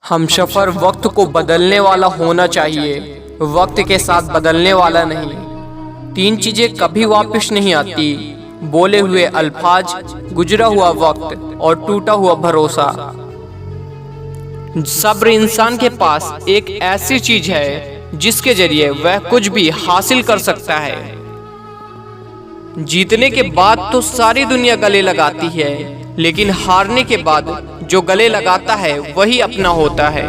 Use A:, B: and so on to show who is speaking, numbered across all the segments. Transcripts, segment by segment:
A: हमसफर वक्त को बदलने वाला होना चाहिए, वक्त के साथ बदलने वाला नहीं। तीन चीजें कभी वापस नहीं आती: बोले हुए अल्फाज, गुजरा हुआ वक्त और टूटा हुआ भरोसा। सब्र इंसान के पास एक ऐसी चीज है जिसके जरिए वह कुछ भी हासिल कर सकता है। जीतने के बाद तो सारी दुनिया गले लगाती है, लेकिन हारने के बाद जो गले लगाता है वही अपना होता है।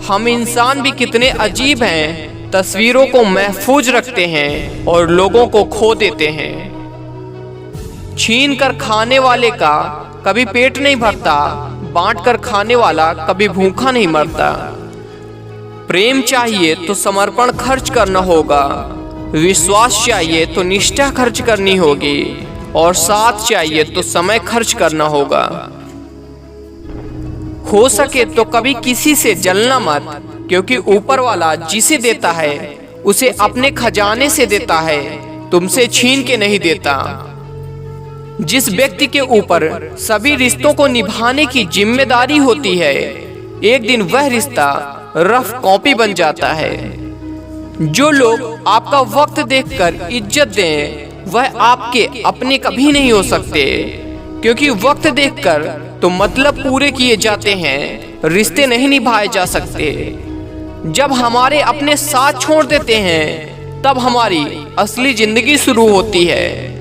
A: हम इंसान भी कितने अजीब हैं, तस्वीरों को महफूज रखते हैं और लोगों को खो देते हैं। छीन कर खाने वाले का कभी पेट नहीं भरता, बांट कर खाने वाला कभी भूखा नहीं मरता। प्रेम चाहिए तो समर्पण खर्च करना होगा, विश्वास चाहिए तो निष्ठा खर्च करनी होगी, और साथ चाहिए तो समय खर्च करना होगा। हो सके तो कभी किसी से जलना मत, क्योंकि ऊपर वाला जिसे देता है उसे अपने खजाने से देता है, तुमसे छीन के नहीं देता। जिस व्यक्ति के ऊपर सभी रिश्तों को निभाने की जिम्मेदारी होती है, एक दिन वह रिश्ता रफ कॉपी बन जाता है। जो लोग आपका वक्त देखकर इज्जत दें, वह आपके अपने कभी नहीं हो सकते, क्योंकि वक्त देखकर तो मतलब पूरे किए जाते हैं, रिश्ते नहीं निभाए जा सकते। जब हमारे अपने साथ छोड़ देते हैं, तब हमारी असली जिंदगी शुरू होती है।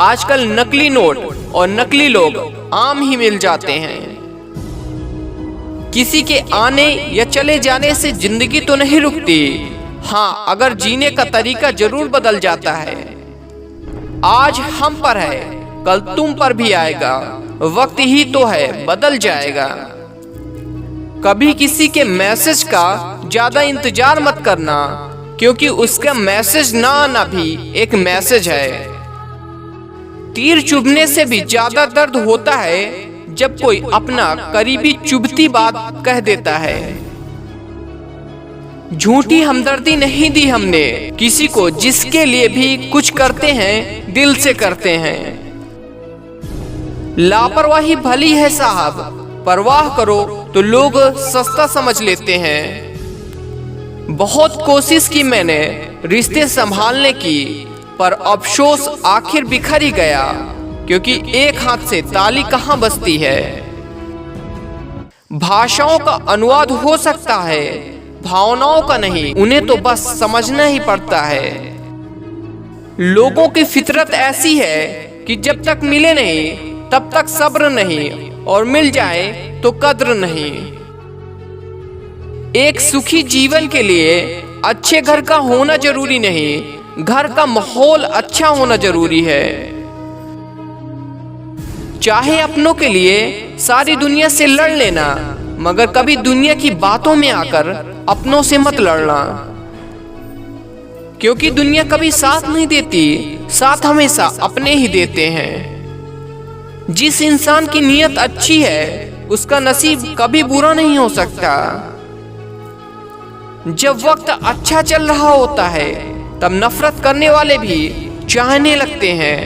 A: आजकल नकली नोट और नकली लोग आम ही मिल जाते हैं। किसी के आने या चले जाने से जिंदगी तो नहीं रुकती, हाँ, अगर जीने का तरीका जरूर बदल जाता है। आज हम पर है, कल तुम पर भी आएगा, वक्त ही तो है, बदल जाएगा। कभी किसी के मैसेज का ज्यादा इंतजार मत करना, क्योंकि उसका मैसेज ना आना भी एक मैसेज है। तीर चुभने से भी ज्यादा दर्द होता है जब कोई अपना करीबी चुभती बात कह देता है। झूठी हमदर्दी नहीं दी हमने किसी को, जिसके लिए भी कुछ करते हैं दिल से करते हैं। लापरवाही भली है साहब, परवाह करो तो लोग सस्ता समझ लेते हैं। बहुत कोशिश की मैंने रिश्ते संभालने की, पर अफसोस आखिर बिखर ही गया, क्योंकि एक हाथ से ताली कहां बजती है। भाषाओं का अनुवाद हो सकता है, भावनाओं का नहीं, उन्हें तो बस समझना ही पड़ता है। लोगों की फितरत ऐसी है कि जब तक मिले नहीं तब तक सब्र नहीं, और मिल जाए तो कद्र नहीं। एक सुखी जीवन के लिए अच्छे घर का होना जरूरी नहीं, घर का माहौल अच्छा होना जरूरी है। चाहे अपनों के लिए सारी दुनिया से लड़ लेना, मगर कभी दुनिया की बातों में आकर अपनों से मत लड़ना, क्योंकि दुनिया कभी साथ नहीं देती, साथ हमेशा अपने ही देते हैं। जिस इंसान की नीयत अच्छी है, उसका नसीब कभी बुरा नहीं हो सकता। जब वक्त अच्छा चल रहा होता है, तब नफरत करने वाले भी चाहने लगते हैं,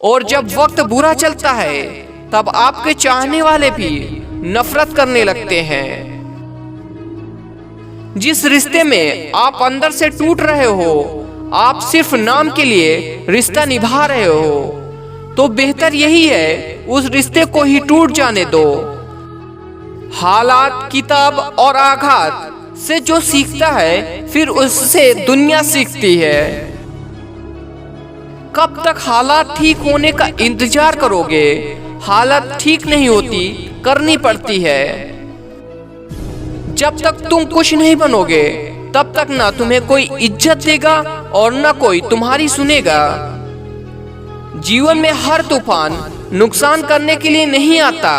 A: और जब वक्त बुरा चलता है, तब आपके चाहने वाले भी नफरत करने लगते हैं। जिस रिश्ते में आप अंदर से टूट रहे हो, आप सिर्फ नाम के लिए रिश्ता निभा रहे हो, तो बेहतर यही है उस रिश्ते को ही टूट जाने दो। हालात, किताब और आघात से जो सीखता है, फिर उससे दुनिया सीखती है। कब तक हालात ठीक होने का इंतजार करोगे? हालत ठीक नहीं होती, करनी पड़ती है। जब तक तुम कुछ नहीं बनोगे, तब तक ना तुम्हें कोई इज्जत देगा और ना कोई तुम्हारी सुनेगा। जीवन में हर तूफान नुकसान करने के लिए नहीं आता,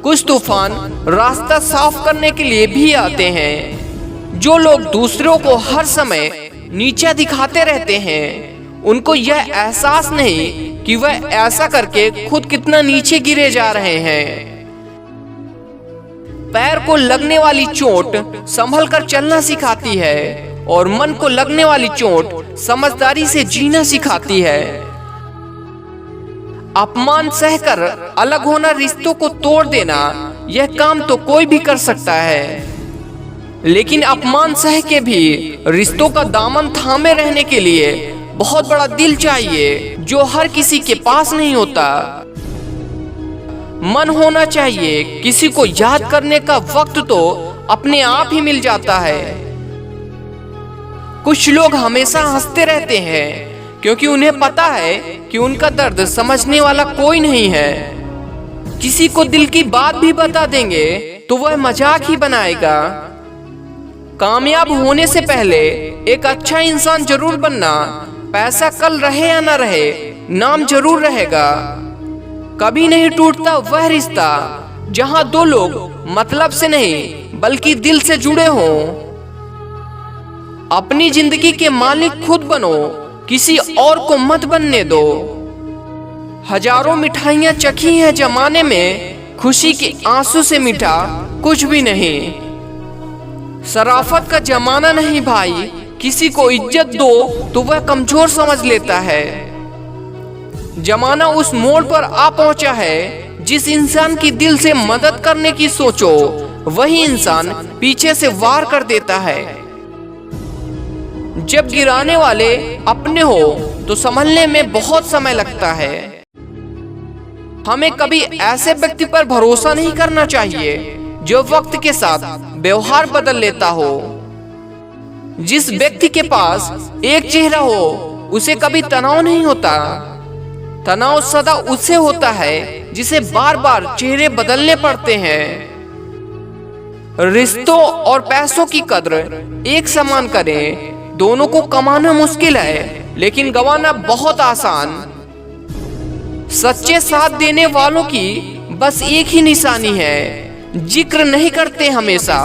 A: कुछ तूफान रास्ता साफ करने के लिए भी आते हैं। जो लोग दूसरों को हर समय नीचा दिखाते रहते हैं, उनको यह एहसास नहीं कि वह ऐसा करके खुद कितना नीचे गिरे जा रहे हैं। पैर को लगने वाली चोट संभल कर चलना सिखाती है, और मन को लगने वाली चोट समझदारी से जीना सिखाती है। अपमान सहकर अलग होना रिश्तों को तोड़ देना, यह काम तो कोई भी कर सकता है, लेकिन अपमान सह के भी रिश्तों का दामन थामे रहने के लिए बहुत बड़ा दिल चाहिए, जो हर किसी के पास नहीं होता। मन होना चाहिए, किसी को याद करने का वक्त तो अपने आप ही मिल जाता है। कुछ लोग हमेशा हंसते रहते हैं क्योंकि उन्हें पता है कि उनका दर्द समझने वाला कोई नहीं है। किसी को दिल की बात भी बता देंगे तो वह मजाक ही बनाएगा। कामयाब होने से पहले एक अच्छा इंसान जरूर बनना। पैसा कल रहे या ना रहे, नाम जरूर रहेगा। कभी नहीं टूटता वह रिश्ता जहां दो लोग मतलब से नहीं बल्कि दिल से जुड़े हों। अपनी जिंदगी के मालिक खुद बनो, किसी और को मत बनने दो। हजारों मिठाइयां चखी हैं जमाने में, खुशी के आंसू से मीठा कुछ भी नहीं। शराफत का जमाना नहीं भाई, किसी को इज्जत दो तो वह कमजोर समझ लेता है। जमाना उस मोड़ पर आ पहुंचा है, जिस इंसान की दिल से मदद करने की सोचो वही इंसान पीछे से वार कर देता है। जब गिराने वाले अपने हो तो संभलने में बहुत समय लगता है। हमें कभी ऐसे व्यक्ति पर भरोसा नहीं करना चाहिए जो वक्त के साथ व्यवहार बदल लेता हो। जिस व्यक्ति के पास एक चेहरा हो उसे कभी तनाव नहीं होता। तनाव सदा उससे होता है जिसे बार बार चेहरे बदलने पड़ते हैं। रिश्तों और पैसों की कद्र एक समान करें। दोनों को कमाना मुश्किल है लेकिन गंवाना बहुत आसान। सच्चे साथ देने वालों की बस एक ही निशानी है, जिक्र नहीं करते हमेशा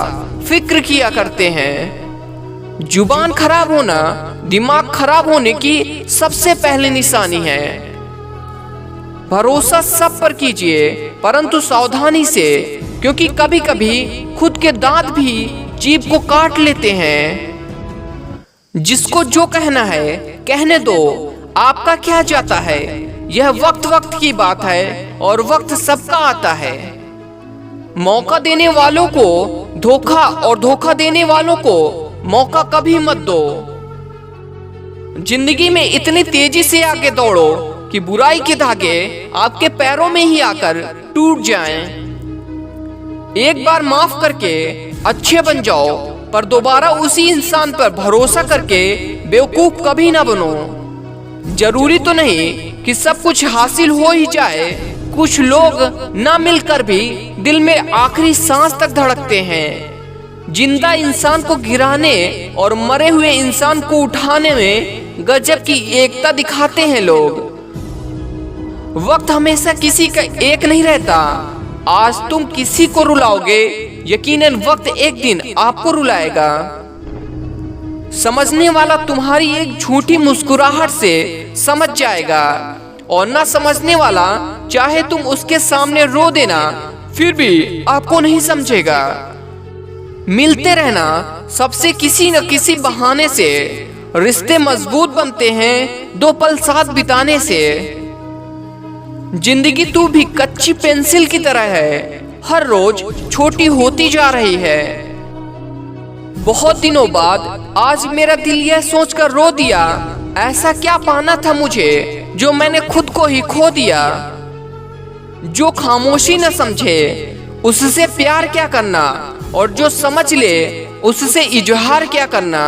A: फिक्र किया करते हैं। जुबान खराब होना दिमाग खराब होने की सबसे पहली निशानी है। भरोसा सब पर कीजिए परंतु सावधानी से, क्योंकि कभी कभी खुद के दांत भी जीभ को काट लेते हैं। जिसको जो कहना है कहने दो, आपका क्या जाता है। यह वक्त वक्त की बात है और वक्त सबका आता है। मौका देने वालों को धोखा और धोखा देने वालों को मौका कभी मत दो। जिंदगी में इतनी तेजी से आगे दौड़ो कि बुराई के धागे आपके पैरों में ही आकर टूट जाएं। एक बार माफ करके अच्छे बन जाओ, पर दोबारा उसी इंसान पर भरोसा करके बेवकूफ कभी ना बनो। जरूरी तो नहीं कि सब कुछ हासिल हो ही जाए। कुछ लोग ना मिलकर भी दिल में आखिरी सांस तक धड़कते हैं। जिंदा इंसान को गिराने और मरे हुए इंसान को उठाने में गजब की एकता दिखाते हैं लोग। वक्त हमेशा किसी का एक नहीं रहता। आज तुम किसी को रुलाओगे, यकीनन वक्त एक दिन आपको रुलाएगा। समझने वाला तुम्हारी एक झूठी मुस्कुराहट से समझ जाएगा, और ना समझने वाला चाहे तुम उसके सामने रो देना फिर भी आपको नहीं समझेगा। मिलते रहना सबसे किसी न किसी बहाने से। रिश्ते मजबूत बनते हैं दो पल साथ बिताने से। जिंदगी तू भी कच्ची पेंसिल की तरह है, हर रोज छोटी होती जा रही है। बहुत दिनों बाद आज मेरा दिल यह सोचकर रो दिया, ऐसा क्या पाना था मुझे जो मैंने खुद को ही खो दिया। जो खामोशी न समझे उससे प्यार क्या करना, और जो समझ ले उससे इजहार क्या करना।